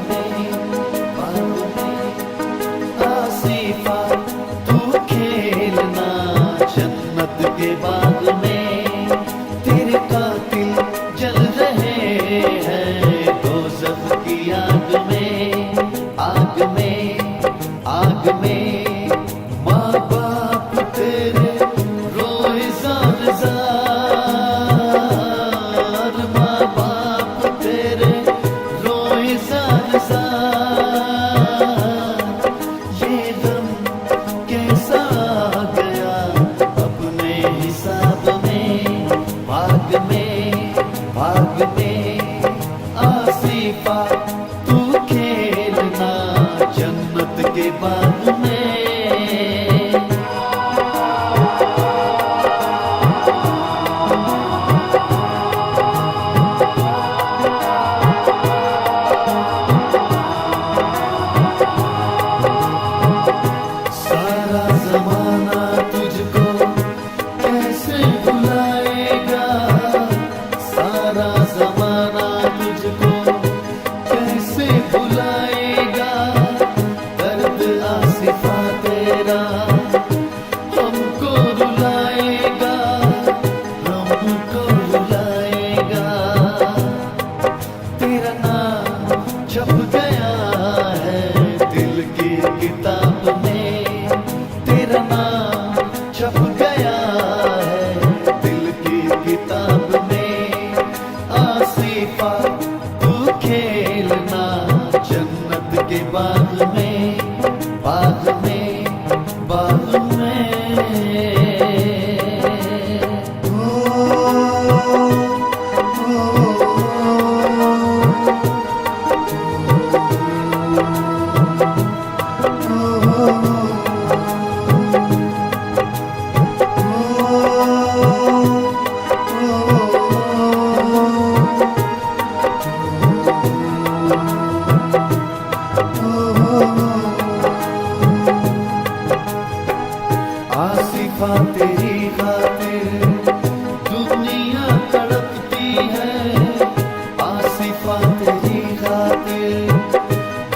में, बाग में। आसिफा तू खेलना जन्नत के बाग में, तेरे कातिल जल रहे हैं दोज़ख की आग में, आग में, आग में। माँ बाप तेरे रोए ज़ार ज़ार, माँ बाप तेरे रोए ज़ार ज़ार। ये दम कैसा आ गया अपने हिसाब में, भाग में, भाग में। आसिफा तू खेलना जन्नत के बाग में। सारा ज़माना तुझको कैसे भुलाएगा, सारा ज़माना तुझको कैसे भुलाएगा। दर्द आसिफा तेरा हमको रुलाएगा, हमको रुलाएगा। तेरा नाम छप गया है दिल की किताब में, तेरा नाम छप गया है दिल की किताब में। आसिफा तू खेलना जन्नत के बाग में, बाग में, बाग में। आसिफा तेरी खातिर दुनिया तड़पती है, आसिफा तेरी खातिर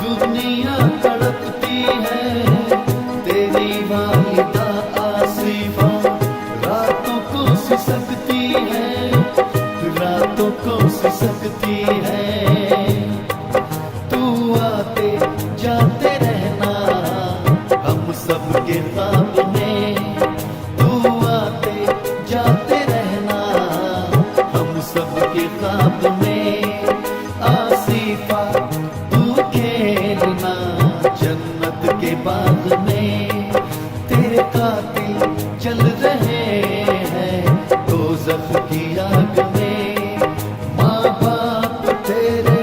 दुनिया तड़पती है। तेरी वालिदा आसिफा रातों को सिसकती है, रातों को सिसकती है। तू आते जाते रहना हम सबके ख्वाब में, तू आते जाते रहना हम सबके ख्वाब में। आसिफा तू खेलना जन्नत के बाग में, तेरे कातिल चल रहे हैं दोज़ख की आग में। माँ बाप तेरे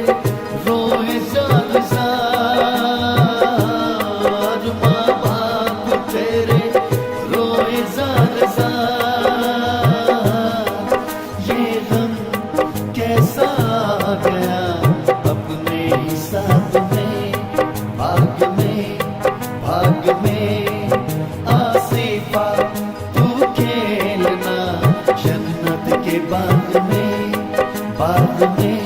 रोए ज़ार ज़ार, माँ बाप तेरे रोए ज़ार ज़ार। ये गम कैसा आ गया अपने हिसाब में, भाग में, भाग में। आसिफा तू खेलना जन्नत के बाग में, बाग में।